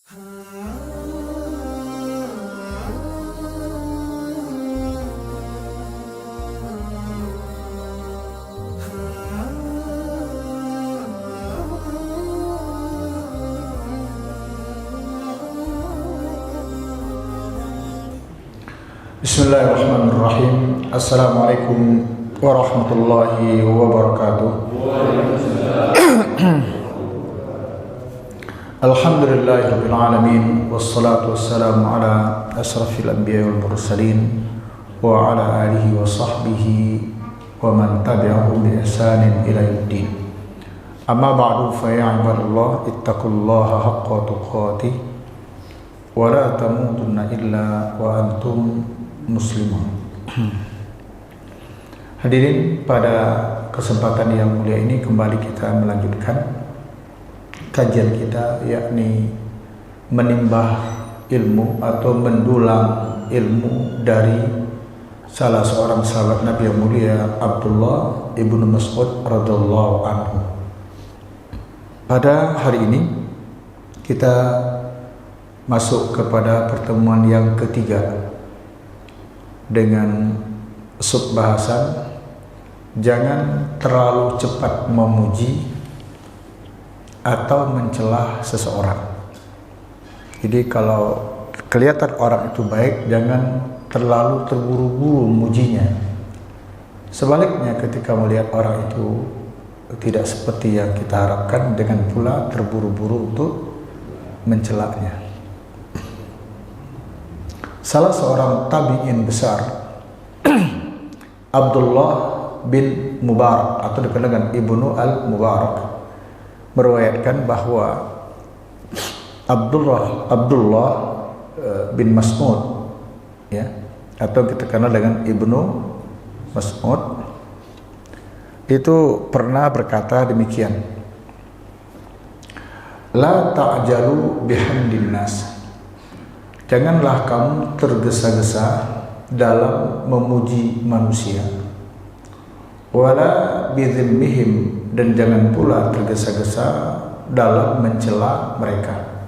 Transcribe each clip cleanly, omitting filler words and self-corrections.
Bismillahirrahmanirrahim. Assalamualaikum warahmatullahi wabarakatuh. Alhamdulillahirabbil alamin wassalatu wassalamu ala asrafil anbiya'i wal mursalin wa ala alihi wa sahbihi wa man tabi'ahum bi ihsanin ila yaumiddin. Amma ba'du, fa ya ibadallah ittaqullaha haqqa tuqatih wa la tamutunna illa wa antum muslimun. Hadirin, pada kesempatan yang mulia ini kembali kita melanjutkan kajian kita, yakni menimbah ilmu atau mendulang ilmu dari salah seorang sahabat Nabi yang mulia, Abdullah ibnu Mas'ud radhiyallahu anhu. Pada hari ini kita masuk kepada pertemuan yang ketiga dengan subbahasan jangan terlalu cepat memuji atau mencelah seseorang. Jadi kalau kelihatan orang itu baik, jangan terlalu terburu-buru memujinya. Sebaliknya, ketika melihat orang itu tidak seperti yang kita harapkan, dengan pula terburu-buru untuk mencelaknya. Salah seorang tabi'in besar, Abdullah bin Mubarak atau dikenal dengan Ibnu al-Mubarak, meriwayatkan bahwa Abdullah bin Mas'ud, ya, atau kita kenal dengan Ibnu Mas'ud, itu pernah berkata demikian: La ta'jalu bihamdin nas. Janganlah kamu tergesa-gesa dalam memuji manusia. Wala bidzimmihim, dan jangan pula tergesa-gesa dalam mencela mereka.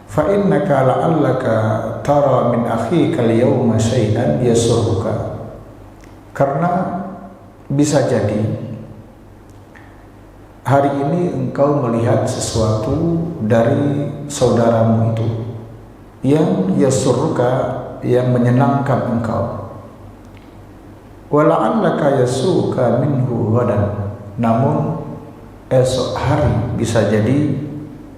Fa innaka la'allaka tara min akhika al-yawma syai'an yasurruka. Karena bisa jadi hari ini engkau melihat sesuatu dari saudaramu itu yang yasurruka, yang menyenangkan engkau. Wala'allaka yasuka minhu ghadan, namun esok hari bisa jadi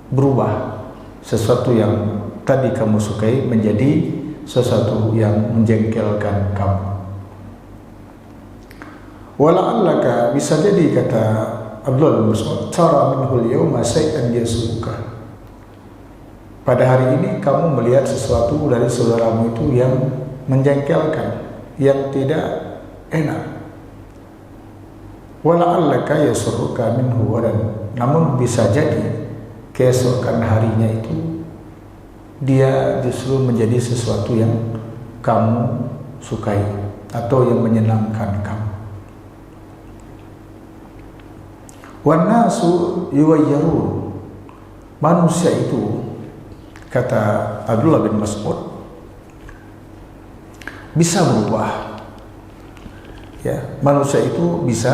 berubah sesuatu yang tadi kamu sukai menjadi sesuatu yang menjengkelkan kamu. Wala'allaka, bisa jadi, kata Abdullah bin Mas'ud, tara minhul yawma syai'an yasuka. Pada hari ini kamu melihat sesuatu dari saudaramu itu yang menjengkelkan, yang tidak enak. Wala'allaka yasurruka minhu wadan, namun bisa jadi keesokan harinya itu dia justru menjadi sesuatu yang kamu sukai atau yang menyenangkan kamu. Wan nasu yuwayyarun, manusia itu, kata Abdullah bin Mas'ud, bisa berubah. Ya, manusia itu bisa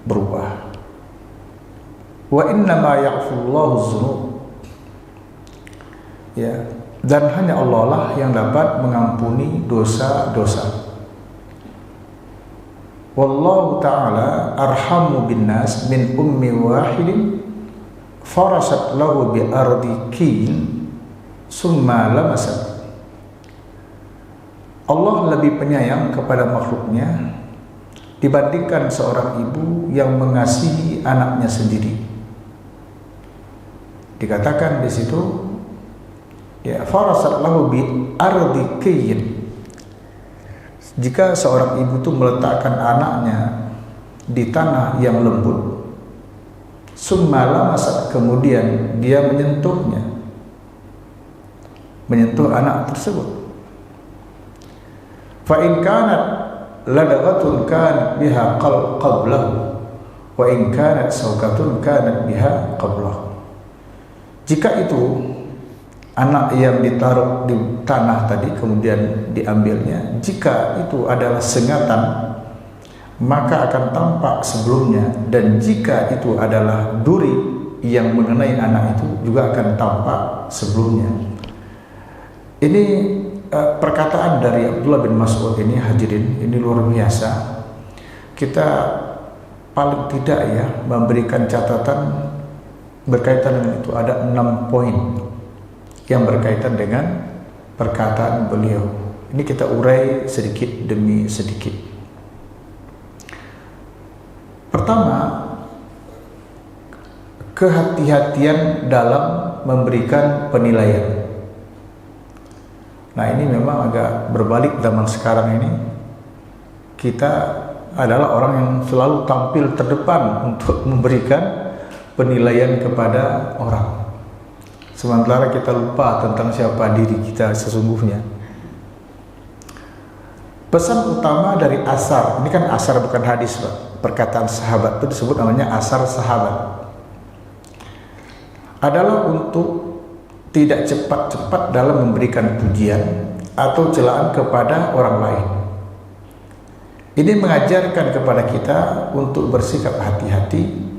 berubah. Wa innama ya'fullahu dzunub. Ya, dan hanya Allah lah yang dapat mengampuni dosa-dosa. Wallahu ta'ala arhamu bin nas min ummi wahidin farasat lahu bi ardi kin summa lamasat. Allah lebih penyayang kepada makhluknya dibandingkan seorang ibu yang mengasihi anaknya sendiri. Dikatakan di situ, ya, farasat lahu bi ardi kin. Jika seorang ibu itu meletakkan anaknya di tanah yang lembut, summa lamasat, kemudian dia menyentuhnya, menyentuh anak tersebut. Fa in kanat ladaghatun kanat biha qablahu wa in kanat sawkatun kanat biha qablahu. Jika itu anak yang ditaruh di tanah tadi kemudian diambilnya, jika itu adalah sengatan, maka akan tampak sebelumnya, dan jika itu adalah duri yang mengenai anak itu juga akan tampak sebelumnya. Ini perkataan dari Abdullah bin Mas'ud ini, hadirin, ini luar biasa. Kita paling tidak ya memberikan catatan berkaitan dengan itu. Ada 6 poin yang berkaitan dengan perkataan beliau. Ini kita urai sedikit demi sedikit. Pertama, kehati-hatian dalam memberikan penilaian. Nah, ini memang agak berbalik zaman sekarang ini. Kita adalah orang yang selalu tampil terdepan untuk memberikan penilaian kepada orang, sementara kita lupa tentang siapa diri kita sesungguhnya. Pesan utama dari asar, ini kan asar bukan hadis, Pak. Perkataan sahabat itu disebut namanya asar sahabat, adalah untuk tidak cepat-cepat dalam memberikan pujian atau celaan kepada orang lain. Ini mengajarkan kepada kita untuk bersikap hati-hati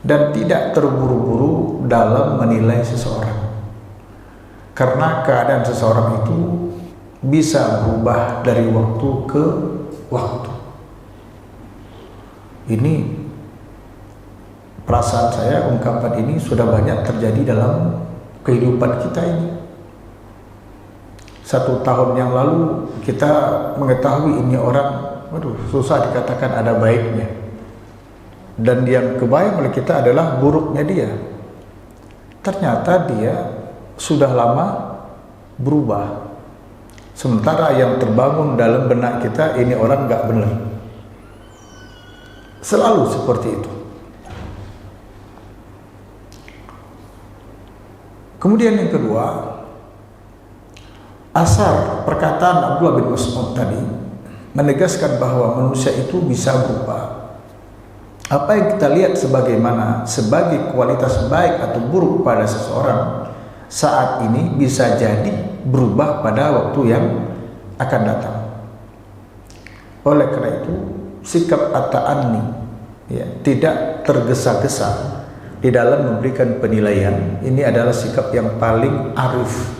dan tidak terburu-buru dalam menilai seseorang, karena keadaan seseorang itu bisa berubah dari waktu ke waktu. Ini perasaan saya, ungkapan ini sudah banyak terjadi dalam kehidupan kita ini. 1 tahun yang lalu kita mengetahui ini orang, waduh, susah dikatakan ada baiknya, dan yang kebayang oleh kita adalah buruknya dia. Ternyata dia sudah lama berubah, sementara yang terbangun dalam benak kita, ini orang gak benar. Selalu seperti itu. Kemudian yang kedua, asar perkataan Abdullah bin Mas'ud tadi menegaskan bahwa manusia itu bisa berubah. Apa yang kita lihat sebagai kualitas baik atau buruk pada seseorang saat ini bisa jadi berubah pada waktu yang akan datang. Oleh karena itu, sikap at-ta'anni, ya, tidak tergesa-gesa di dalam memberikan penilaian, ini adalah sikap yang paling arif,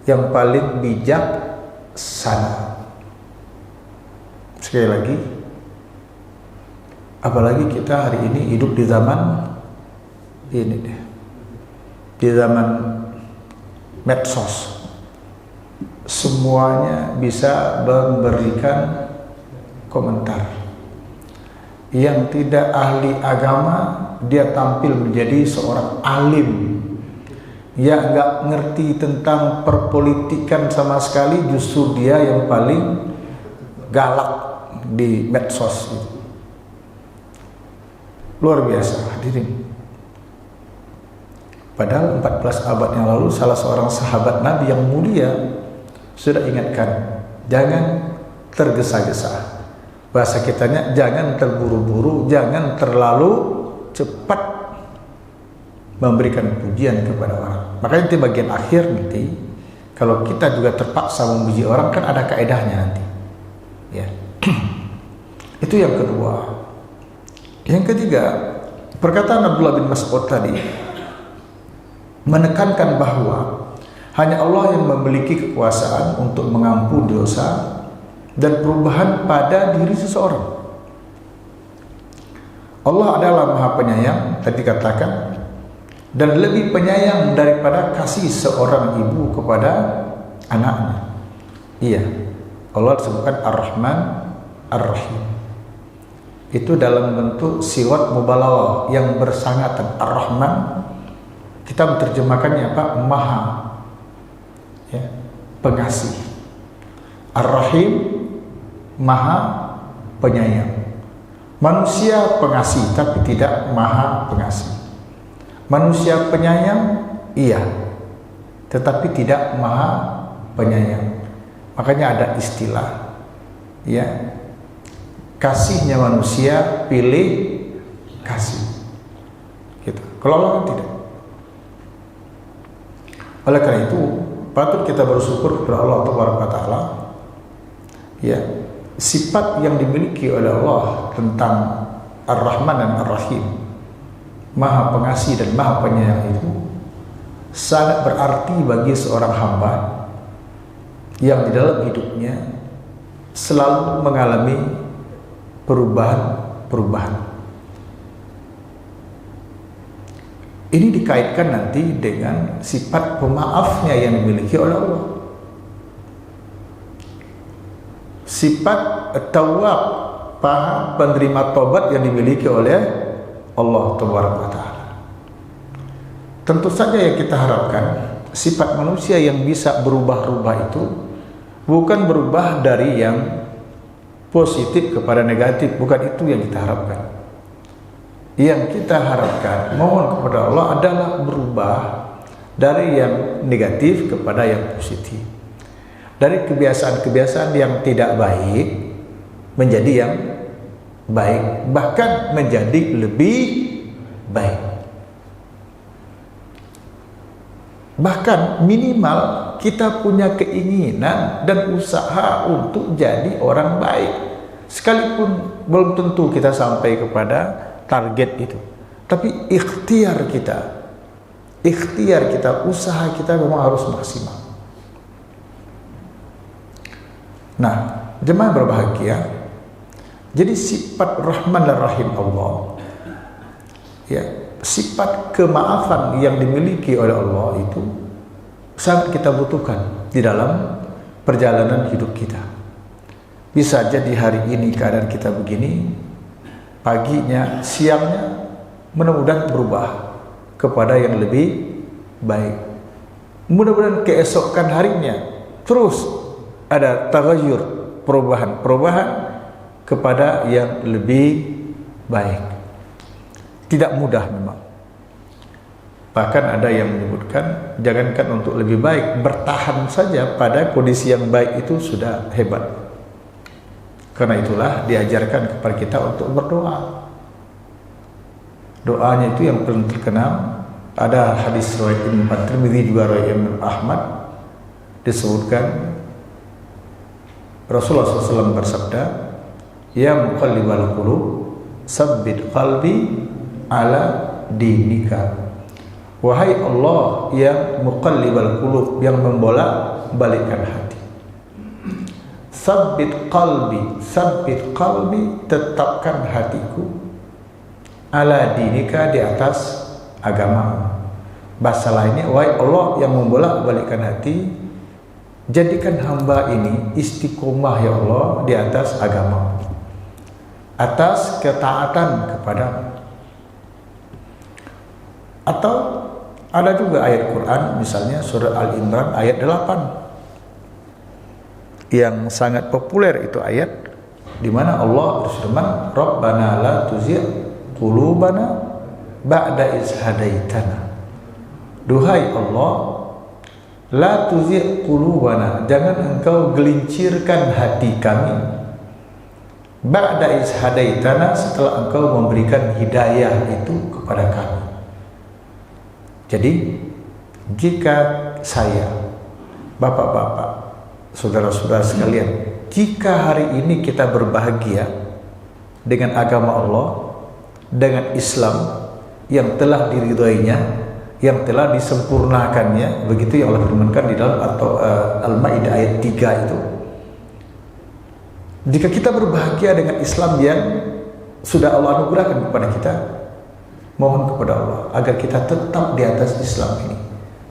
yang paling bijaksana. Sekali lagi, apalagi kita hari ini hidup di zaman ini deh, di zaman medsos, semuanya bisa memberikan komentar. Yang tidak ahli agama, dia tampil menjadi seorang alim. Yang nggak ngerti tentang perpolitikan sama sekali, justru dia yang paling galak di medsos itu. Luar biasa, hadirin. Padahal 14 abad yang lalu salah seorang sahabat Nabi yang mulia sudah ingatkan, jangan tergesa-gesa. Bahasa kitanya, jangan terburu-buru, jangan terlalu cepat memberikan pujian kepada orang. Makanya di bagian akhir nanti, kalau kita juga terpaksa memuji orang, kan ada kaedahnya nanti, ya. Itu yang kedua. Yang ketiga, perkataan Abdullah bin Mas'ud tadi menekankan bahwa hanya Allah yang memiliki kekuasaan untuk mengampuni dosa dan perubahan pada diri seseorang. Allah adalah Maha Penyayang, tadi katakan, dan lebih penyayang daripada kasih seorang ibu kepada anaknya. Iya, Allah disebutkan Ar-Rahman Ar-Rahim. Itu dalam bentuk siwat mubalaghah yang bersangatan. Ar-Rahman kita menerjemahkannya apa? Maha, ya, pengasih. Ar-Rahim, Maha Penyayang. Manusia pengasih tapi tidak Maha Pengasih. Manusia penyayang, iya, tetapi tidak Maha Penyayang. Makanya ada istilah, ya, kasihnya manusia pilih kasih, gitu. Kalau Allah kan tidak. Oleh karena itu patut kita bersyukur kepada Allah Taala, ya, sifat yang dimiliki oleh Allah tentang Ar-Rahman dan Ar-Rahim, Maha Pengasih dan Maha Penyayang, itu sangat berarti bagi seorang hamba yang di dalam hidupnya selalu mengalami perubahan. Ini dikaitkan nanti dengan sifat pemaafnya yang dimiliki oleh Allah. Sifat Tawwab, penerima tobat yang dimiliki oleh Allah Taala. Tentu saja yang kita harapkan, sifat manusia yang bisa berubah-ubah itu bukan berubah dari yang positif kepada negatif, bukan itu yang kita harapkan. Yang kita harapkan, mohon kepada Allah adalah berubah dari yang negatif kepada yang positif, dari kebiasaan-kebiasaan yang tidak baik menjadi yang baik, bahkan menjadi lebih baik. Bahkan minimal kita punya keinginan dan usaha untuk jadi orang baik, sekalipun belum tentu kita sampai kepada target itu, tapi ikhtiar kita, usaha kita memang harus maksimal. Nah, jemaah berbahagia, jadi sifat Rahman dan Rahim Allah, ya, sifat kemaafan yang dimiliki oleh Allah itu sangat kita butuhkan di dalam perjalanan hidup kita. Bisa jadi hari ini keadaan kita begini, paginya, siangnya, mudah-mudahan berubah kepada yang lebih baik. Mudah-mudahan keesokan harinya terus ada tagayyur, perubahan kepada yang lebih baik. Tidak mudah memang. Bahkan ada yang menyebutkan, jangankan untuk lebih baik, bertahan saja pada kondisi yang baik itu sudah hebat. Karena itulah diajarkan kepada kita untuk berdoa. Doanya itu yang paling terkenal, ada hadis riwayat Imam At-Tirmidzi juga riwayat Imam Ahmad, disebutkan Rasulullah SAW bersabda, "Ya muqallibal qulub, tsabbit qalbi ala dinika." Wahai Allah yang muqallibal qulub, yang membolak-balikkan hati. Sabbit qalbi, tetapkan hatiku, ala dinika, di atas agama. Bahasa lainnya, wahai Allah yang membolak-balikkan hati, jadikan hamba ini istiqomah ya Allah di atas agama, atas ketaatan kepadamu. Atau ada juga ayat Quran, misalnya surah Al-Imran ayat 8, yang sangat populer itu ayat di mana Allah berfirman, Rabbana la tuzigh qulubana ba'da iz hadaitana. Duhai Allah, la tuzigh qulubana, jangan engkau gelincirkan hati kami, ba'da iz hadaitana, setelah engkau memberikan hidayah itu kepada kami. Jadi jika saya, bapak-bapak, saudara-saudara sekalian, jika hari ini kita berbahagia dengan agama Allah, dengan Islam yang telah diridhoinya, yang telah disempurnakannya, begitu yang Allah firmankan di dalam Al-Maidah ayat 3 itu. Jika kita berbahagia dengan Islam yang sudah Allah anugerahkan kepada kita, mohon kepada Allah agar kita tetap di atas Islam ini.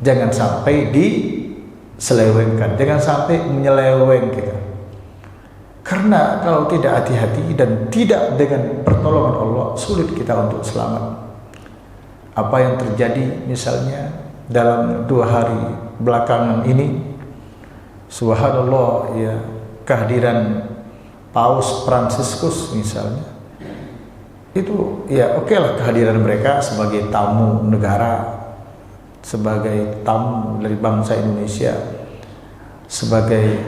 Jangan sampai diselewengkan, jangan sampai menyeleweng kita. Karena kalau tidak hati-hati dan tidak dengan pertolongan Allah, sulit kita untuk selamat. Apa yang terjadi misalnya dalam 2 hari belakangan ini, subhanallah, ya, kehadiran Paus Fransiskus misalnya, itu ya oke lah kehadiran mereka sebagai tamu negara, sebagai tamu dari bangsa Indonesia, sebagai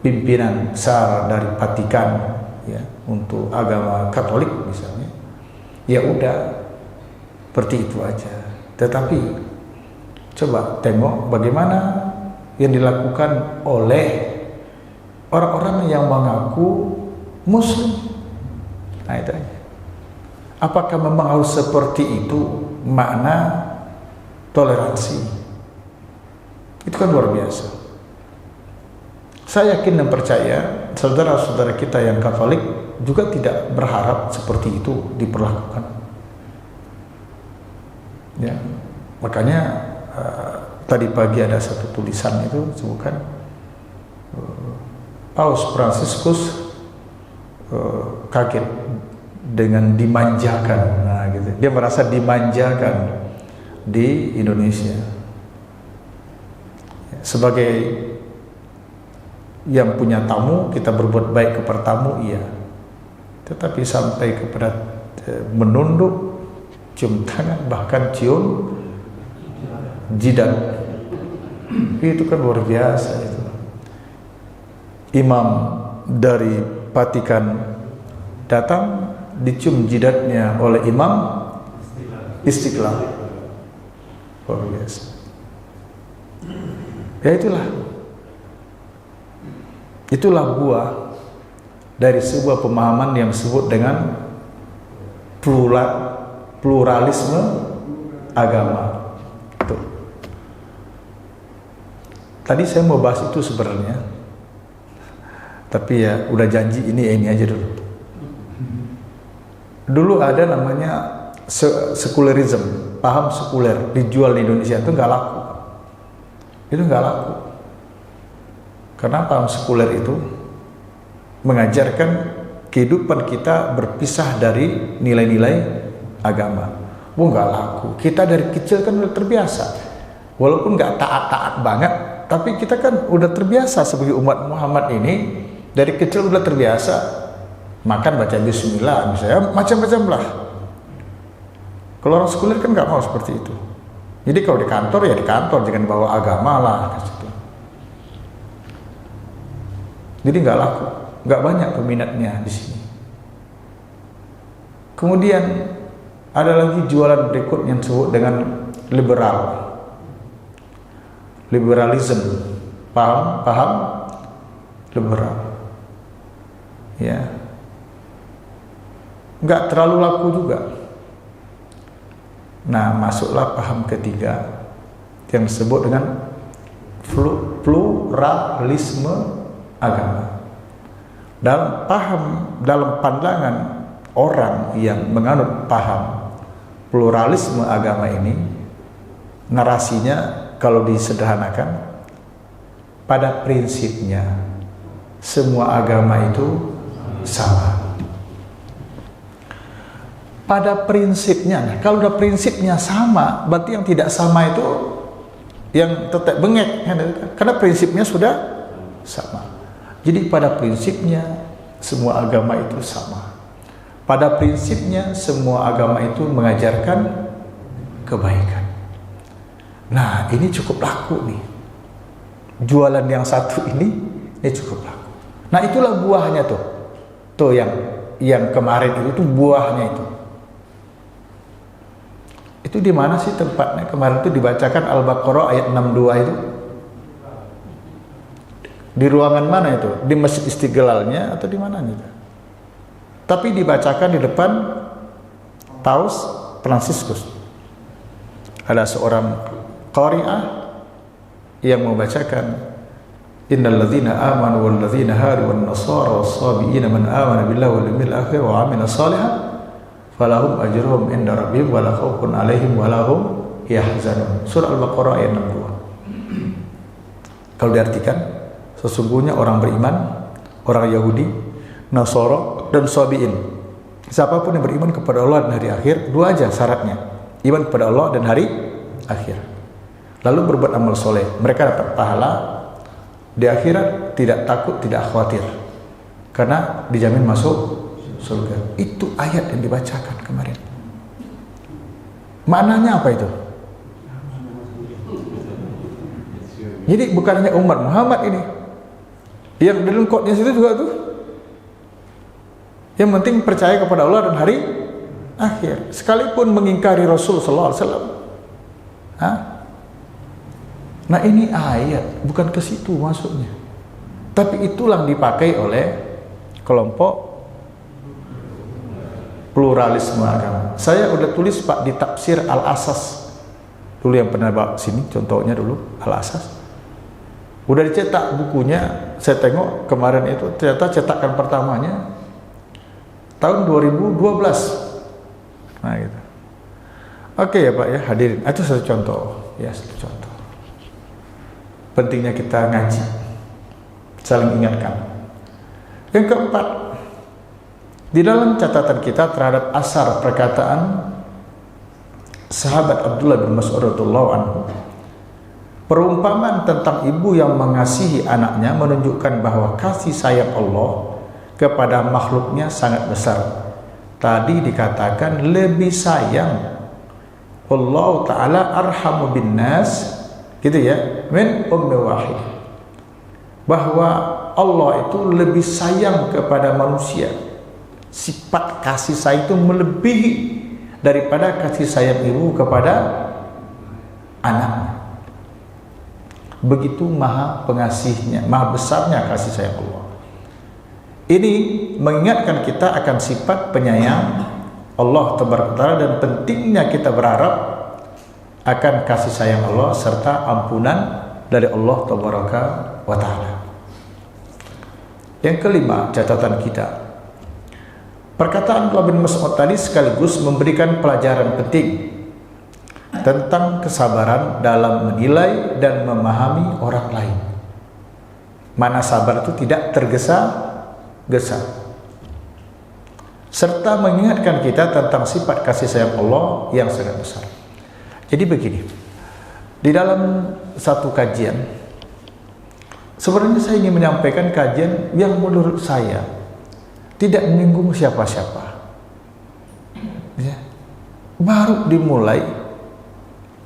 pimpinan besar dari Vatikan, ya, untuk agama Katolik misalnya, ya udah seperti itu aja. Tetapi Coba tengok bagaimana yang dilakukan oleh orang-orang yang mengaku Muslim. Nah itu aja. Apakah memang harus seperti itu makna toleransi? Itu kan luar biasa. Saya yakin dan percaya saudara-saudara kita yang Katolik juga tidak berharap seperti itu diperlakukan. Ya, makanya tadi pagi ada satu tulisan itu sebutkan Paus Fransiskus kaget dengan dimanjakan. Nah, gitu. Dia merasa dimanjakan di Indonesia. Sebagai yang punya tamu, kita berbuat baik kepada tamu, iya. Tetapi sampai kepada menunduk, cium tangan, bahkan cium jidat, itu kan luar biasa itu. Imam dari Vatikan datang, dicium jidatnya oleh Imam Istiqlal, luar biasa. Ya itulah buah dari sebuah pemahaman yang disebut dengan pluralisme agama. Tuh. Tadi saya mau bahas itu sebenarnya, tapi ya udah janji ini aja dulu. Dulu ada namanya sekularisme, paham sekuler dijual di Indonesia itu nggak laku. Itu nggak laku. Karena paham sekuler itu mengajarkan kehidupan kita berpisah dari nilai-nilai agama. Nggak laku. Kita dari kecil kan udah terbiasa. Walaupun nggak taat-taat banget, tapi kita kan udah terbiasa sebagai umat Muhammad ini. Dari kecil udah terbiasa makan baca bismillah, misalnya macam-macam lah. Kalau orang sekuler kan nggak mau seperti itu. Jadi kalau di kantor ya di kantor, jangan bawa agama lah. Jadi nggak laku, nggak banyak peminatnya di sini. Kemudian ada lagi jualan berikut yang disebut dengan liberalism, paham liberal. Ya, nggak terlalu laku juga. Nah, masuklah paham ketiga yang disebut dengan pluralisme agama. Dalam pandangan orang yang menganut paham pluralisme agama ini, narasinya kalau disederhanakan, pada prinsipnya semua agama itu sama. Pada prinsipnya, kalau udah prinsipnya sama, berarti yang tidak sama itu yang tetap bengek, karena prinsipnya sudah sama. Jadi pada prinsipnya semua agama itu sama. Pada prinsipnya semua agama itu mengajarkan kebaikan. Nah, ini cukup laku nih. Jualan yang satu ini cukup laku. Nah, itulah buahnya tuh. Tuh yang kemarin itu buahnya itu. Itu di mana sih tempatnya? Kemarin itu dibacakan Al-Baqarah ayat 62 itu. Di ruangan mana itu? Di Masjid Istiqlalnya atau di mana gitu? Tapi dibacakan di depan Paus Fransiskus. Ada seorang qari'ah yang membacakan innal ladzina amanu wal ladzina hadu wan nasara was sabiina man amana billahi wal yawmil akhir wa amila shalihan falahum ajruhum inda rabbihim wala khaufun alaihim wala hum yahzanun. Surah Al-Baqarah ayat 62. Kalau diartikan, sesungguhnya orang beriman, orang Yahudi, Nasara dan Sabiin, siapapun yang beriman kepada Allah dan hari akhir, dua aja syaratnya, iman kepada Allah dan hari akhir, lalu berbuat amal soleh, mereka dapat pahala di akhirat, tidak takut, tidak khawatir, karena dijamin masuk surga. Itu ayat yang dibacakan kemarin. Maknanya apa itu? Jadi bukan hanya umat Muhammad ini yang dilengkotnya situ juga tuh, yang penting percaya kepada Allah dan hari akhir, sekalipun mengingkari Rasul sallallahu alaihi wasallam. Nah ini ayat, bukan ke situ maksudnya. Tapi itulah yang dipakai oleh kelompok pluralisme agama. Saya udah tulis Pak di tafsir Al-Asas. Dulu yang pernah bawa sini, contohnya dulu Al-Asas. Udah dicetak bukunya, saya tengok kemarin itu ternyata cetakan pertamanya tahun 2012. Nah gitu. Oke ya Pak ya, hadirin. Itu satu contoh, ya satu contoh. Pentingnya kita ngaji, saling ingatkan. Yang keempat, di dalam catatan kita terhadap asar perkataan sahabat Abdullah bin Mas'ud radhiyallahu anhu, perumpamaan tentang ibu yang mengasihi anaknya menunjukkan bahwa kasih sayang Allah kepada makhluknya sangat besar. Tadi dikatakan lebih sayang, Allah Ta'ala arhamu bin nas, gitu ya, min ummi wahid, bahwa Allah itu lebih sayang kepada manusia. Sifat kasih sayang itu melebihi daripada kasih sayang ibu kepada anaknya. Begitu maha pengasihnya, maha besarnya kasih sayang Allah. Ini mengingatkan kita akan sifat penyayang Allah Tabaraka Ta'ala dan pentingnya kita berharap akan kasih sayang Allah serta ampunan dari Allah Tabaraka wa Ta'ala. Yang kelima, catatan kita, perkataan Abdullah bin Mas'ud tadi sekaligus memberikan pelajaran penting tentang kesabaran dalam menilai dan memahami orang lain. Mana sabar itu tidak tergesa-gesa, serta mengingatkan kita tentang sifat kasih sayang Allah yang sangat besar. Jadi begini, di dalam satu kajian, sebenarnya saya ingin menyampaikan kajian yang menurut saya tidak menyinggung siapa-siapa. Ya. Baru dimulai,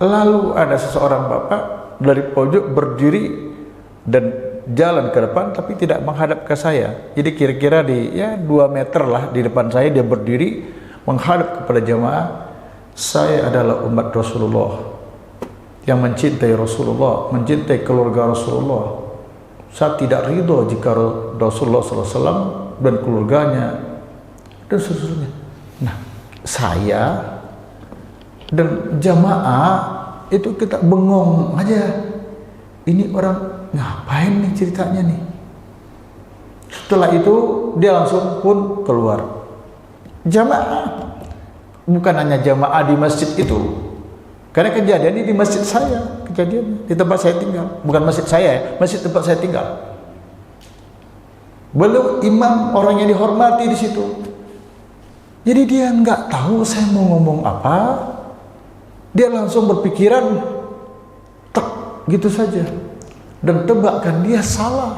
lalu ada seseorang bapak dari pojok berdiri dan jalan ke depan tapi tidak menghadap ke saya. Jadi kira-kira di 2 meter lah di depan saya dia berdiri menghadap kepada jemaah. Saya adalah umat Rasulullah yang mencintai Rasulullah, mencintai keluarga Rasulullah. Saya tidak ridho jika Rasulullah SAW dan keluarganya dan seterusnya. Nah, saya dan jamaah itu kita bengong aja. Ini orang ngapain nih ceritanya nih? Setelah itu dia langsung pun keluar. Jamaah, bukan hanya jamaah di masjid itu, karena kejadian ini di masjid saya, kejadian di tempat saya tinggal, bukan masjid saya ya, masjid tempat saya tinggal. Belum imam, orang yang dihormati di situ. Jadi dia nggak tahu saya mau ngomong apa, dia langsung berpikiran tek gitu saja dan tebakkan dia salah.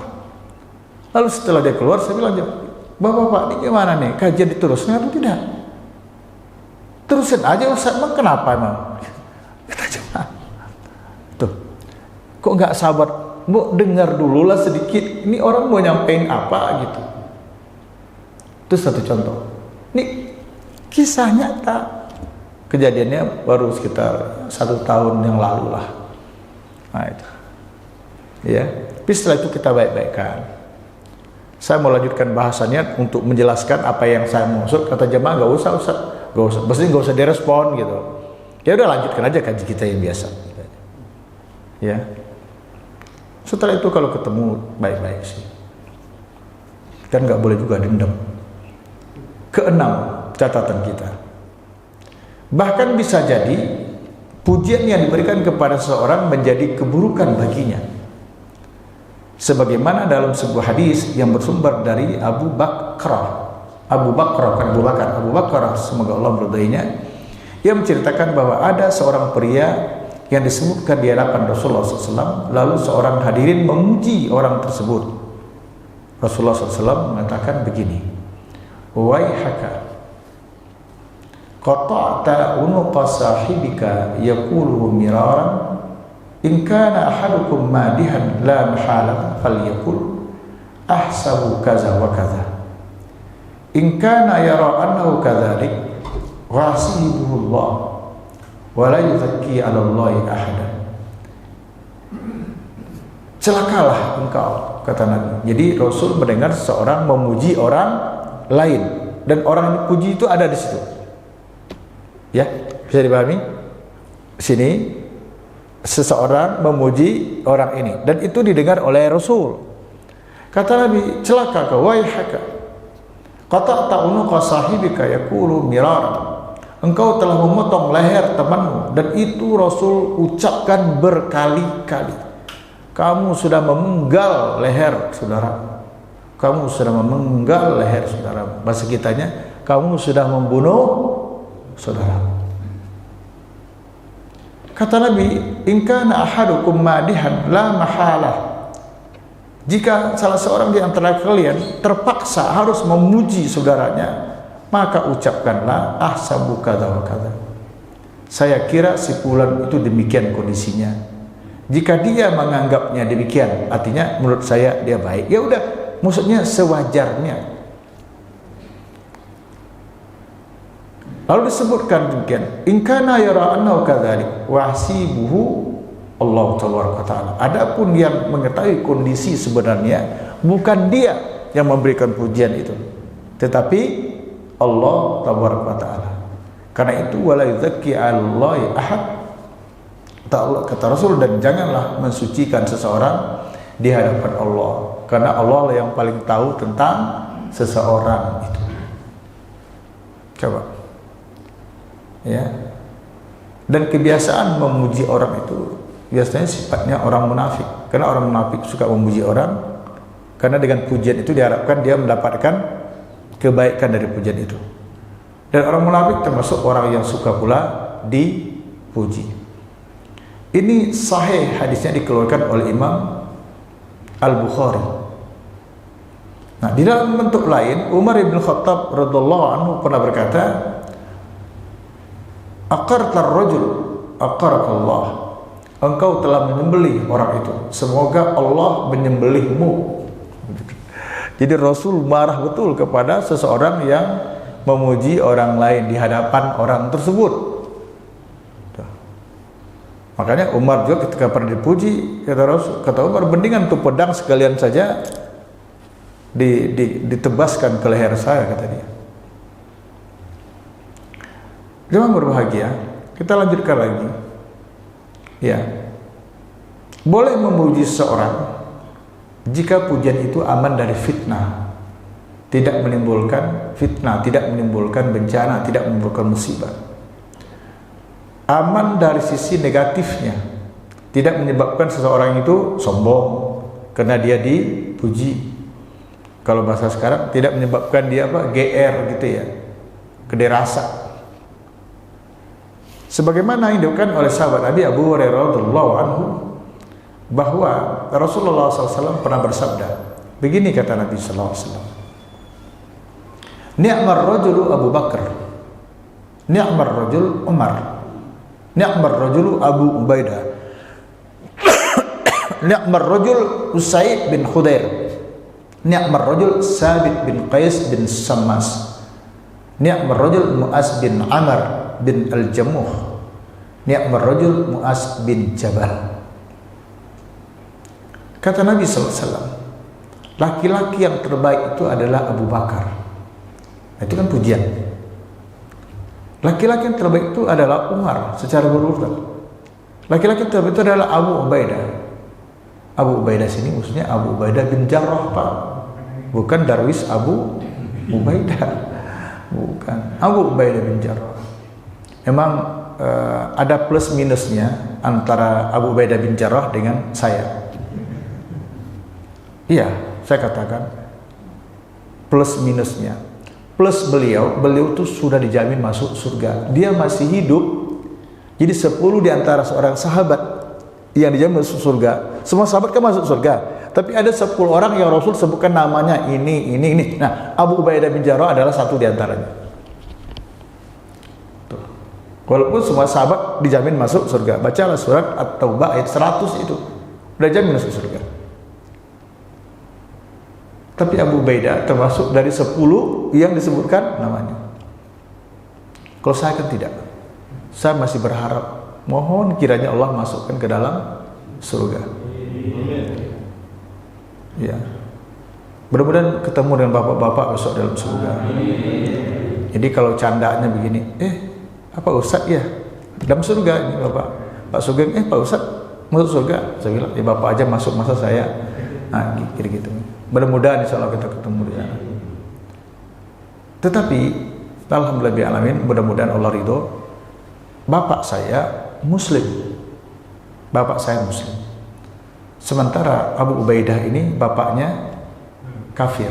Lalu setelah dia keluar, saya bilang, Bapak, ini gimana nih, kajian diteruskan atau tidak? Terusin aja Ustaz, emang kenapa emang? Kata jemaah, tuh, kok nggak sabar? Mau dengar dulu lah sedikit, ini orang mau nyampein apa gitu. Itu satu contoh. Ini kisah nyata, kejadiannya baru sekitar 1 tahun yang lalu lah. Nah itu, ya. Tapi setelah itu kita baik-baikkan. Saya mau lanjutkan bahasannya untuk menjelaskan apa yang saya maksud. Kata jemaah, nggak usah Ustaz, nggak usah, maksudnya nggak usah direspon gitu. Ya udah, lanjutkan aja kaji kita yang biasa. Ya. Setelah itu kalau ketemu baik-baik sih. Kan nggak boleh juga dendam. Keenam, catatan kita. Bahkan bisa jadi pujian yang diberikan kepada seseorang menjadi keburukan baginya. Sebagaimana dalam sebuah hadis yang bersumber dari Abu Bakar, semoga Allah meridainya, ia menceritakan bahwa ada seorang pria yang disebutkan di hadapan Rasulullah SAW, lalu seorang hadirin memuji orang tersebut. Rasulullah SAW mengatakan begini, waihaka qata'ta unuqa sahibika yaqulu miraran in kana ahadukum madihan la mahalatan falyaqul ahsabu kaza wa kaza in kana yara annahu kadzalik wasibuhullah wa la yuzakki 'ala Allahi ahadan. celakalah engkau, kata Nabi. Jadi Rasul mendengar seseorang memuji orang lain, dan orang yang dipuji itu ada di situ. Ya, bisa dipahami? Sini seseorang memuji orang ini, dan itu didengar oleh Rasul. Kata Nabi, celaka kau, waihaka, qata'ta unuqa sahibika yaqulu mirara. Engkau telah memotong leher temanmu, dan itu Rasul ucapkan berkali-kali. Kamu sudah memenggal leher saudara. Kamu sudah memenggal leher saudara. Bahasa kitanya, kamu sudah membunuh saudara. Kata Nabi, in kana ahadukum madihan la mahalah. Jika salah seorang di antara kalian terpaksa harus memuji saudaranya, maka ucapkanlah ahsabu kadza wa kadza. Saya kira si fulan itu demikian kondisinya. Jika dia menganggapnya demikian, artinya menurut saya dia baik. Ya udah, maksudnya sewajarnya. Lalu disebutkan demikian, in kana yara annahu kadzalik wa hasibuhu Allah Taala. Adapun yang mengetahui kondisi sebenarnya bukan dia yang memberikan pujian itu, tetapi Allah Taala. Karena itu wala yuzakki 'alallahi ahad. Kata Rasul, dan janganlah mensucikan seseorang di hadapan Allah, karena Allah lah yang paling tahu tentang seseorang itu. Coba. Ya. Dan kebiasaan memuji orang itu biasanya sifatnya orang munafik. Karena orang munafik suka memuji orang, karena dengan pujian itu diharapkan dia mendapatkan kebaikan dari pujian itu. Dan orang munafik termasuk orang yang suka pula dipuji. Ini sahih hadisnya, dikeluarkan oleh Imam Al-Bukhari. Nah, di dalam bentuk lain, Umar bin Khattab radhiyallahu anhu pernah berkata, aqartar rajul aqarakallah. Engkau telah menyembelih orang itu, semoga Allah menyembelihmu. Jadi Rasul marah betul kepada seseorang yang memuji orang lain di hadapan orang tersebut. Makanya Umar juga ketika pernah dipuji, kata Umar, mendingan tuh pedang sekalian saja ditebaskan ke leher saya, kata dia. Jemaah berbahagia, kita lanjutkan lagi. Ya, boleh memuji seseorang jika pujian itu aman dari fitnah, tidak menimbulkan fitnah, tidak menimbulkan bencana, tidak menimbulkan musibah. Aman dari sisi negatifnya, tidak menyebabkan seseorang itu sombong karena dia dipuji. Kalau bahasa sekarang, tidak menyebabkan dia GR gitu ya, gede rasa. Sebagaimana yang dilakukan oleh sahabat Nabi Abu Hurairah radhiyallahu anhu, bahwa Rasulullah SAW pernah bersabda, begini kata Nabi SAW, ni'mar rajulu Abu Bakar, ni'mar rajul Umar, ni'mar rajulu Abu Ubaidah, ni'mar rajul Usaid bin Khudair, ni'mar rajul Sabit bin Qais bin Sammas, ni'mar rajul Mu'az bin Amr bin Al-Jamuh, ni'mar rajul Mu'az bin Jabal. Kata Nabi SAW, laki-laki yang terbaik itu adalah Abu Bakar. Nah, itu kan pujian. Laki-laki yang terbaik itu adalah Umar secara berurutan. Laki-laki yang terbaik itu adalah Abu Ubaidah. Abu Ubaidah sini maksudnya Abu Ubaidah bin Jarrah, Pak. Bukan Darwis Abu Ubaidah. Bukan. Abu Ubaidah bin Jarrah. Memang ada plus minusnya antara Abu Ubaidah bin Jarrah dengan saya. Iya, saya katakan plus minusnya. Plus beliau tuh sudah dijamin masuk surga. Dia masih hidup. Jadi 10 di antara seorang sahabat yang dijamin masuk surga. Semua sahabat kan masuk surga. Tapi ada 10 orang yang Rasul sebutkan namanya ini. Nah, Abu Ubaidah bin Jarrah adalah satu di antaranya. Tuh. Walaupun semua sahabat dijamin masuk surga. Bacalah surat At-Taubah ayat 100 itu. Udah jamin masuk surga. Tapi Abu Ubaidah termasuk dari 10 yang disebutkan namanya. Kalau saya kan tidak. Saya masih berharap, mohon kiranya Allah masukkan ke dalam surga. Ya. Mudah-mudahan ketemu dengan bapak-bapak besok dalam surga. Jadi kalau candanya begini, apa Ustaz ya? Dalam surga ini bapak. Pak Sugeng, Pak Ustaz masuk surga. Saya bilang, ya bapak aja masuk, masa saya? Nah, gitu. Mudah-mudahan insya Allah kita ketemu di sana. Tetapi, alhamdulillah, mudah-mudahan Allah ridho. Bapak saya Muslim. Sementara Abu Ubaidah ini bapaknya kafir,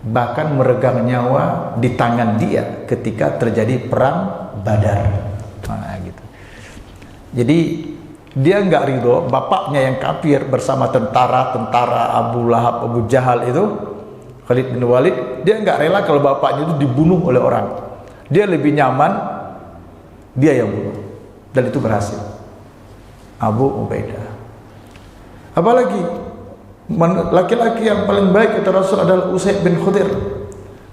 bahkan meregang nyawa di tangan dia ketika terjadi perang Badar. Nah, gitu. Jadi dia nggak ridho bapaknya yang kafir bersama tentara Abu Lahab, Abu Jahal itu, Khalid bin Walid. Dia nggak rela kalau bapaknya itu dibunuh oleh orang. Dia lebih nyaman dia yang bunuh, dan itu berhasil. Abu Ubaidah. Apalagi laki-laki yang paling baik kata Rasul adalah Usaid bin Khudir.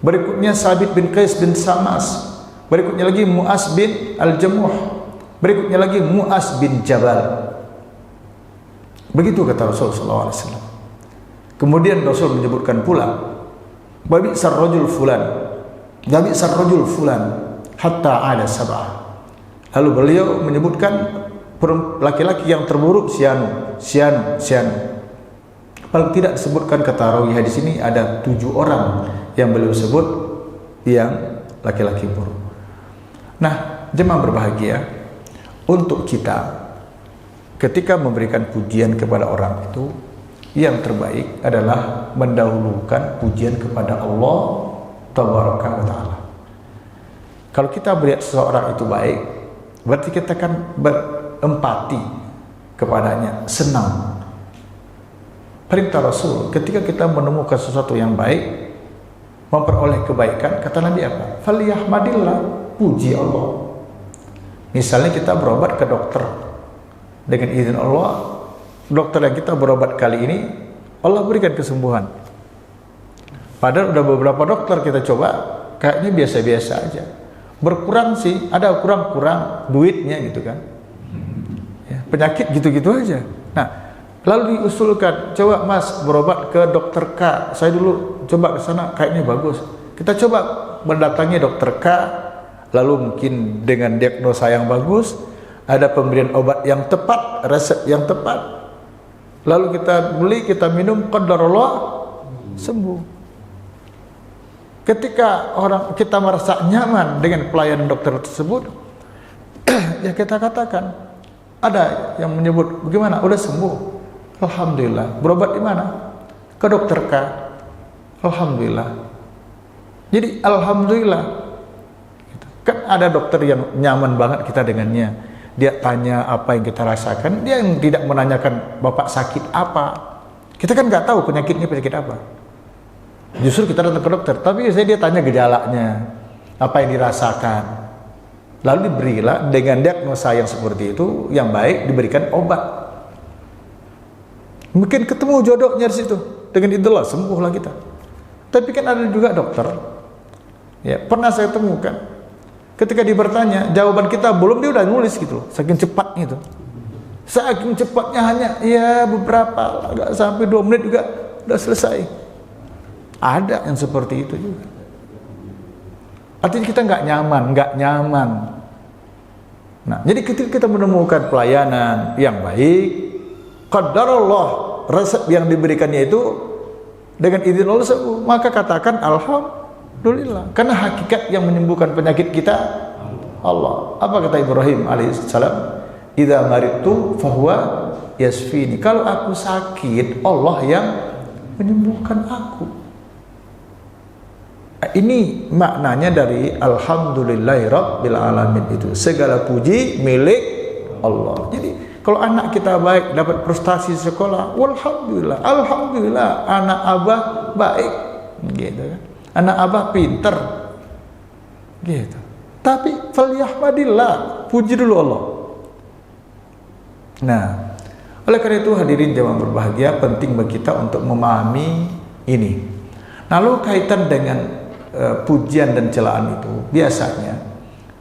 Berikutnya Sabit bin Qais bin Samas. Berikutnya lagi Mu'az bin Al-Jamuh. Berikutnya lagi Mu'az bin Jabal. Begitu kata Rasul sallallahu alaihi wasallam. Kemudian Rasul menyebutkan pula, Babisar rajul fulan hatta ada sab'ah. Lalu beliau menyebutkan laki-laki yang terburuk Sianu. Paling tidak disebutkan kata rawi hadis ini ada 7 orang yang beliau sebut yang laki-laki buruk. Nah, jemaah berbahagia, untuk kita ketika memberikan pujian kepada orang itu, yang terbaik adalah mendahulukan pujian kepada Allah Tabaraka wa Ta'ala. Kalau kita melihat seseorang itu baik, berarti kita akan berempati kepadanya, senang. Perintah Rasul, ketika kita menemukan sesuatu yang baik, memperoleh kebaikan, kata Nabi apa? Falyahmadillah, puji Allah. Misalnya kita berobat ke dokter, dengan izin Allah, dokter yang kita berobat kali ini, Allah berikan kesembuhan. Padahal udah beberapa dokter kita coba, kayaknya biasa-biasa aja. Berkurang sih, ada kurang duitnya gitu kan. Ya, penyakit gitu-gitu aja. Nah, lalu diusulkan, coba Mas berobat ke dokter K. Saya dulu coba ke sana, kayaknya bagus. Kita coba mendatangi dokter K, lalu mungkin dengan diagnosa yang bagus, ada pemberian obat yang tepat, resep yang tepat. Lalu kita beli, kita minum, qadarullah, sembuh. Ketika kita merasa nyaman dengan pelayanan dokter tersebut, ya kita katakan, ada yang menyebut, bagaimana? Udah sembuh? Alhamdulillah. Berobat di mana? Ke dokter K. Alhamdulillah. Jadi alhamdulillah. Kan ada dokter yang nyaman banget kita dengannya. Dia tanya apa yang kita rasakan. Dia yang tidak menanyakan Bapak sakit apa. Kita kan nggak tahu penyakitnya penyakit apa. Justru kita datang ke dokter. Tapi dia tanya gejalanya, apa yang dirasakan. Lalu diberilah dengan diagnosa yang seperti itu, yang baik, diberikan obat. Mungkin ketemu jodohnya di situ, dengan itulah sembuhlah kita. Tapi kan ada juga dokter, ya pernah saya temukan, ketika dia bertanya, jawaban kita belum, dia udah nulis gitu, saking cepatnya itu. Saking cepatnya hanya ya beberapa, agak sampai 2 menit juga udah selesai. Ada yang seperti itu juga. Artinya kita nggak nyaman. Nah, jadi ketika kita menemukan pelayanan yang baik, qadarullah, resep yang diberikannya itu dengan izin Allah, maka katakan alhamdulillah. Karena hakikat yang menyembuhkan penyakit kita Allah. Apa kata Ibrahim alaihissalam? Idza maridtu fahuwa yasfini. Kalau aku sakit, Allah yang menyembuhkan aku. Ini maknanya dari alhamdulillahirabbil alamin, itu segala puji milik Allah. Jadi kalau anak kita baik, dapat prestasi sekolah, alhamdulillah, anak abah baik, gitu kan. Anak abah pinter, gitu. Tapi falyahmadillah, puji dulu Allah. Nah, oleh karena itu hadirin jemaah berbahagia, penting bagi kita untuk memahami ini. Lalu kaitan dengan pujian dan celaan itu, biasanya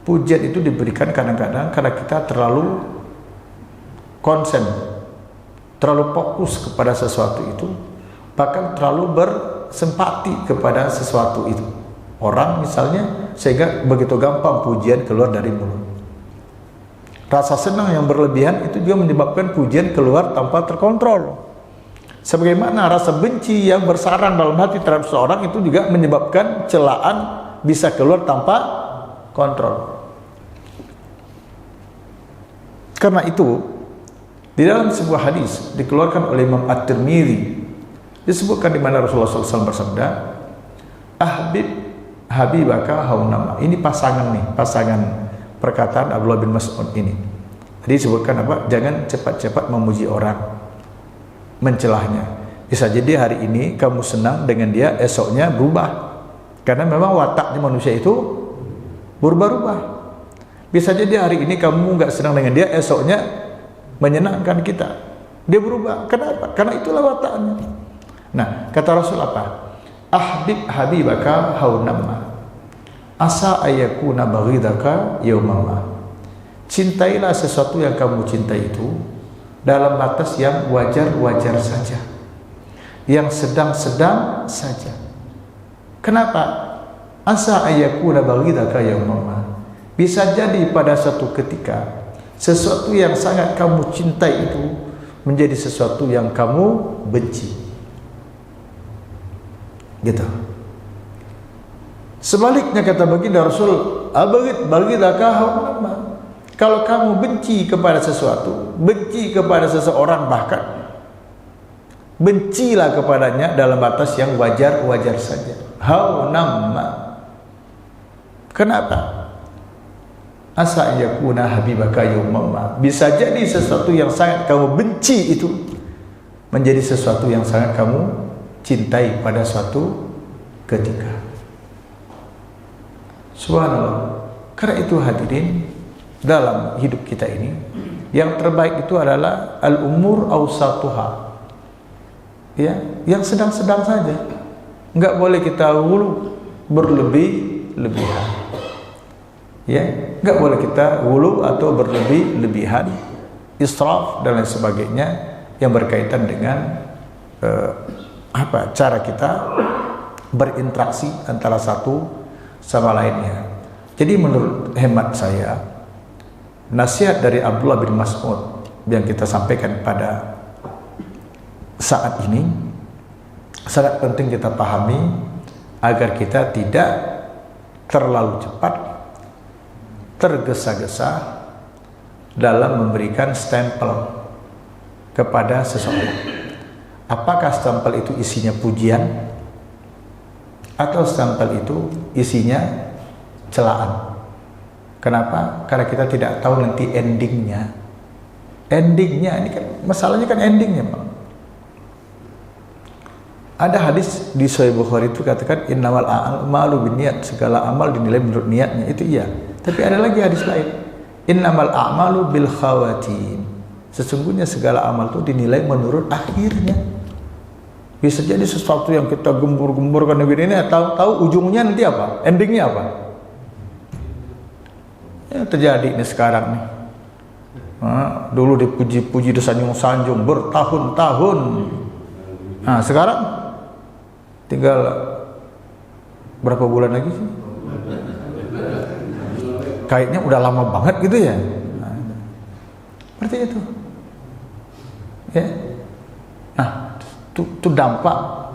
pujian itu diberikan kadang-kadang karena kita terlalu konsen, terlalu fokus kepada sesuatu itu, bahkan terlalu bersempati kepada sesuatu itu. Orang misalnya sehingga begitu gampang pujian keluar dari mulut. Rasa senang yang berlebihan itu juga menyebabkan pujian keluar tanpa terkontrol. Sebagaimana rasa benci yang bersarang dalam hati terhadap seorang itu juga menyebabkan celaan bisa keluar tanpa kontrol. Karena itu, di dalam sebuah hadis dikeluarkan oleh Imam At-Tirmidzi disebutkan di mana Rasulullah SAW bersabda, habibaka haunama. Ini pasangan perkataan Abdullah bin Mas'ud ini. Jadi disebutkan apa? Jangan cepat-cepat memuji orang, mencelahnya. Bisa jadi hari ini kamu senang dengan dia, esoknya berubah. Karena memang wataknya manusia itu berubah-ubah. Bisa jadi hari ini kamu nggak senang dengan dia, esoknya menyenangkan kita. Dia berubah. Kenapa? Karena itulah wataknya. Nah, kata Rasul apa? Habibaka haunama asa ayakuna baghidaka yaumama. Cintailah sesuatu yang kamu cintai itu dalam batas yang wajar-wajar saja, yang sedang-sedang saja. Kenapa? Asa ayakuna baghidaka yaumama. Bisa jadi pada suatu ketika sesuatu yang sangat kamu cintai itu menjadi sesuatu yang kamu benci. Gitu. Sebaliknya kata baginda Rasul, baghidaka haunama. Kalau kamu benci kepada sesuatu, benci kepada seseorang bahkan, bencilah kepadanya dalam batas yang wajar-wajar saja. Haunama. Kenapa? Asa yakuna habibaka yaumama. Bisa jadi sesuatu yang sangat kamu benci itu menjadi sesuatu yang sangat kamu cintai pada suatu ketika. Subhanallah. Karena itu hadirin, dalam hidup kita ini yang terbaik itu adalah al-umur awsatuha. Ya, yang sedang-sedang saja. Enggak boleh kita hulu berlebih-lebihan. Ya, enggak boleh kita hulu atau berlebih-lebihan, israf dan lain sebagainya yang berkaitan dengan cara kita berinteraksi antara satu sama lainnya. Jadi menurut hemat saya, nasihat dari Abdullah bin Mas'ud yang kita sampaikan pada saat ini sangat penting kita pahami agar kita tidak terlalu cepat tergesa-gesa dalam memberikan stempel kepada seseorang. Apakah stempel itu isinya pujian atau stempel itu isinya celaan? Kenapa? Karena kita tidak tahu nanti endingnya. Endingnya ini kan masalahnya kan endingnya, Pak. Ada hadis di Sahih Bukhari itu katakan innamal a'malu binniyat, segala amal dinilai menurut niatnya. Itu iya. Tapi ada lagi hadis lain. Innamal a'malu bil khawatim. Sesungguhnya segala amal itu dinilai menurut akhirnya. Bisa jadi sesuatu yang kita gembur-gemburkan begini, tahu-tahu ujungnya nanti apa? Endingnya apa? Yang terjadi ini sekarang nih. Nah, dulu dipuji-puji, disanjung-sanjung bertahun-tahun. Nah, sekarang tinggal berapa bulan lagi sih? Kayaknya udah lama banget gitu ya. Nah, seperti itu. Ya. Nah, itu dampak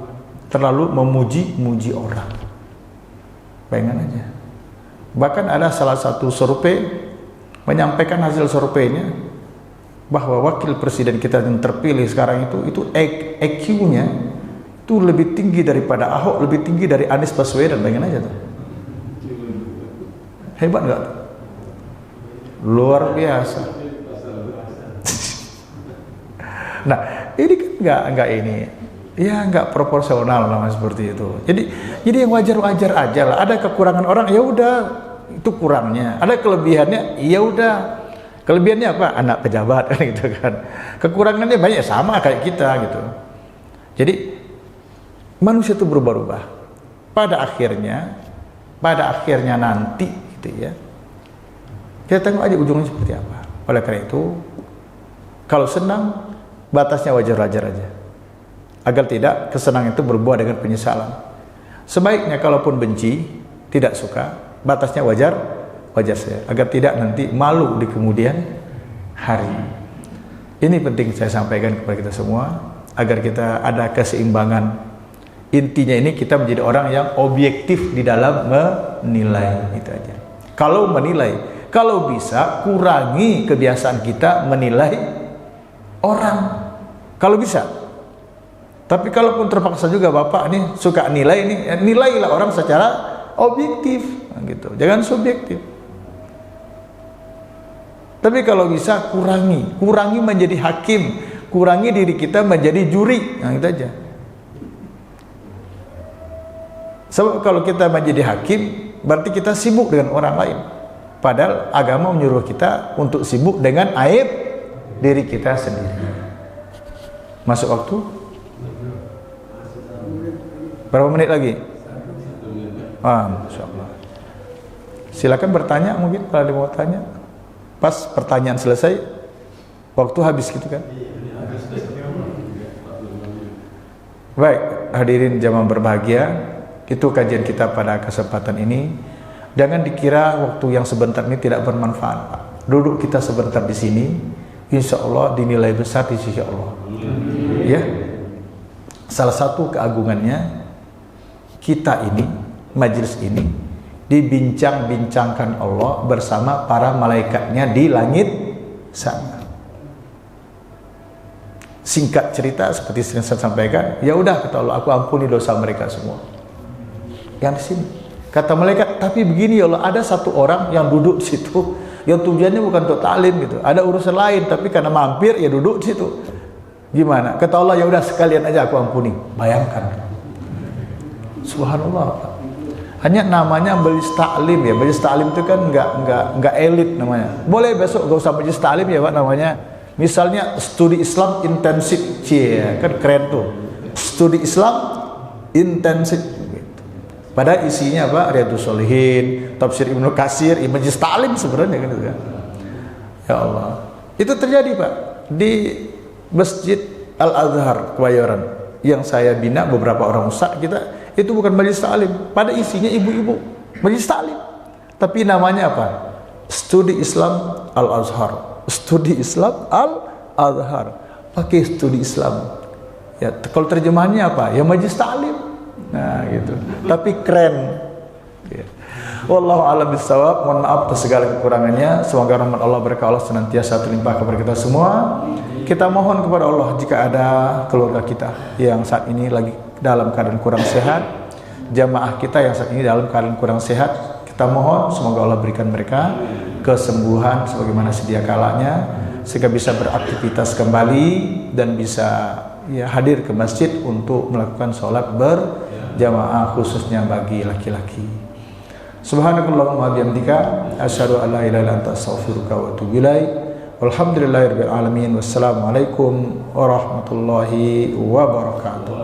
terlalu memuji-muji orang. Bayangkan aja. Bahkan ada salah satu survei menyampaikan hasil surveinya bahwa wakil presiden kita yang terpilih sekarang itu EQ-nya itu lebih tinggi daripada Ahok, lebih tinggi dari Anies Baswedan. Bayangkan aja tuh. Hebat nggak? Luar biasa. Nah, ini kan nggak ini, ya nggak proporsional nama seperti itu. Jadi yang wajar-wajar aja lah. Ada kekurangan orang, ya udah itu kurangnya. Ada kelebihannya, ya udah. Kelebihannya apa? Anak pejabat kan gitu kan. Kekurangannya banyak sama kayak kita gitu. Jadi manusia itu berubah-ubah. Pada akhirnya nanti gitu ya. Kita tengok aja ujungnya seperti apa. Oleh karena itu, kalau senang batasnya wajar-wajar aja. agar tidak kesenangan itu berbuah dengan penyesalan. Sebaiknya kalaupun benci, tidak suka, batasnya wajar saja, agar tidak nanti malu di kemudian hari. Ini penting saya sampaikan kepada kita semua, agar kita ada keseimbangan. Intinya ini kita menjadi orang yang objektif di dalam menilai, itu aja. Kalau menilai, kalau bisa kurangi kebiasaan kita menilai orang, kalau bisa. Tapi kalaupun terpaksa juga Bapak nih suka nilai ini, nilailah orang secara objektif, gitu. Jangan subjektif. Tapi kalau bisa kurangi menjadi hakim, kurangi diri kita menjadi juri, nah itu aja. Sebab kalau kita menjadi hakim, berarti kita sibuk dengan orang lain. Padahal agama menyuruh kita untuk sibuk dengan aib diri kita sendiri. Masuk waktu? Berapa menit lagi? Masya Allah. Silakan bertanya mungkin kalau ada mau tanya. Pas pertanyaan selesai, waktu habis gitu kan? Baik, hadirin jamaah berbahagia, itu kajian kita pada kesempatan ini. Jangan dikira waktu yang sebentar ini tidak bermanfaat, Pak. Duduk kita sebentar di sini, insya Allah dinilai besar di sisi Allah. Ya, salah satu keagungannya kita ini, majelis ini dibincang-bincangkan Allah bersama para malaikatnya di langit sana. Singkat cerita seperti yang saya sampaikan, ya udah kata Allah, aku ampuni dosa mereka semua. Yang di sini kata malaikat, tapi begini ya Allah, ada satu orang yang duduk di situ, yang tujuannya bukan untuk taklim gitu, ada urusan lain, tapi karena mampir ya duduk di situ. Gimana? Kata Allah, ya udah sekalian aja aku ampuni. Bayangkan, subhanallah, Pak. Hanya namanya majelis taklim ya. Majelis taklim itu kan enggak elit namanya. Boleh besok enggak usah majelis taklim ya Pak namanya. Misalnya studi Islam intensif, ya kan keren tuh. Studi Islam intensif gitu. Padahal isinya apa? Riyadhus Shalihin, tafsir Ibnu Katsir, majelis taklim sebenarnya kan itu kan. Ya Allah. Itu terjadi Pak di Masjid Al-Azhar Kebayoran yang saya bina, beberapa orang ustaz kita. Itu bukan majelis taklim, pada isinya ibu-ibu majelis taklim, tapi namanya apa? Studi Islam Al-Azhar, studi Islam Al-Azhar, pakai studi Islam. Ya, kalau terjemahannya apa? Ya majelis taklim. Nah, gitu. Tapi keren. Ya. Wallahu a'lam bishawab. Mohon maaf atas segala kekurangannya. Semoga rahmat Allah berkah Allah senantiasa terlimpah kepada kita semua. Kita mohon kepada Allah jika ada keluarga kita yang saat ini lagi dalam keadaan kurang sehat, jamaah kita yang saat ini dalam keadaan kurang sehat, kita mohon semoga Allah berikan mereka kesembuhan sebagaimana sedia kalanya, sehingga bisa beraktivitas kembali dan bisa ya hadir ke masjid untuk melakukan sholat berjamaah khususnya bagi laki-laki. Subhanakallahumma bihamdika asyhadu an la ilaha illa anta astaghfiruka wa atubu ilaik. Walhamdulillahirabbil alamin. Wassalamualaikum warahmatullahi wabarakatuh.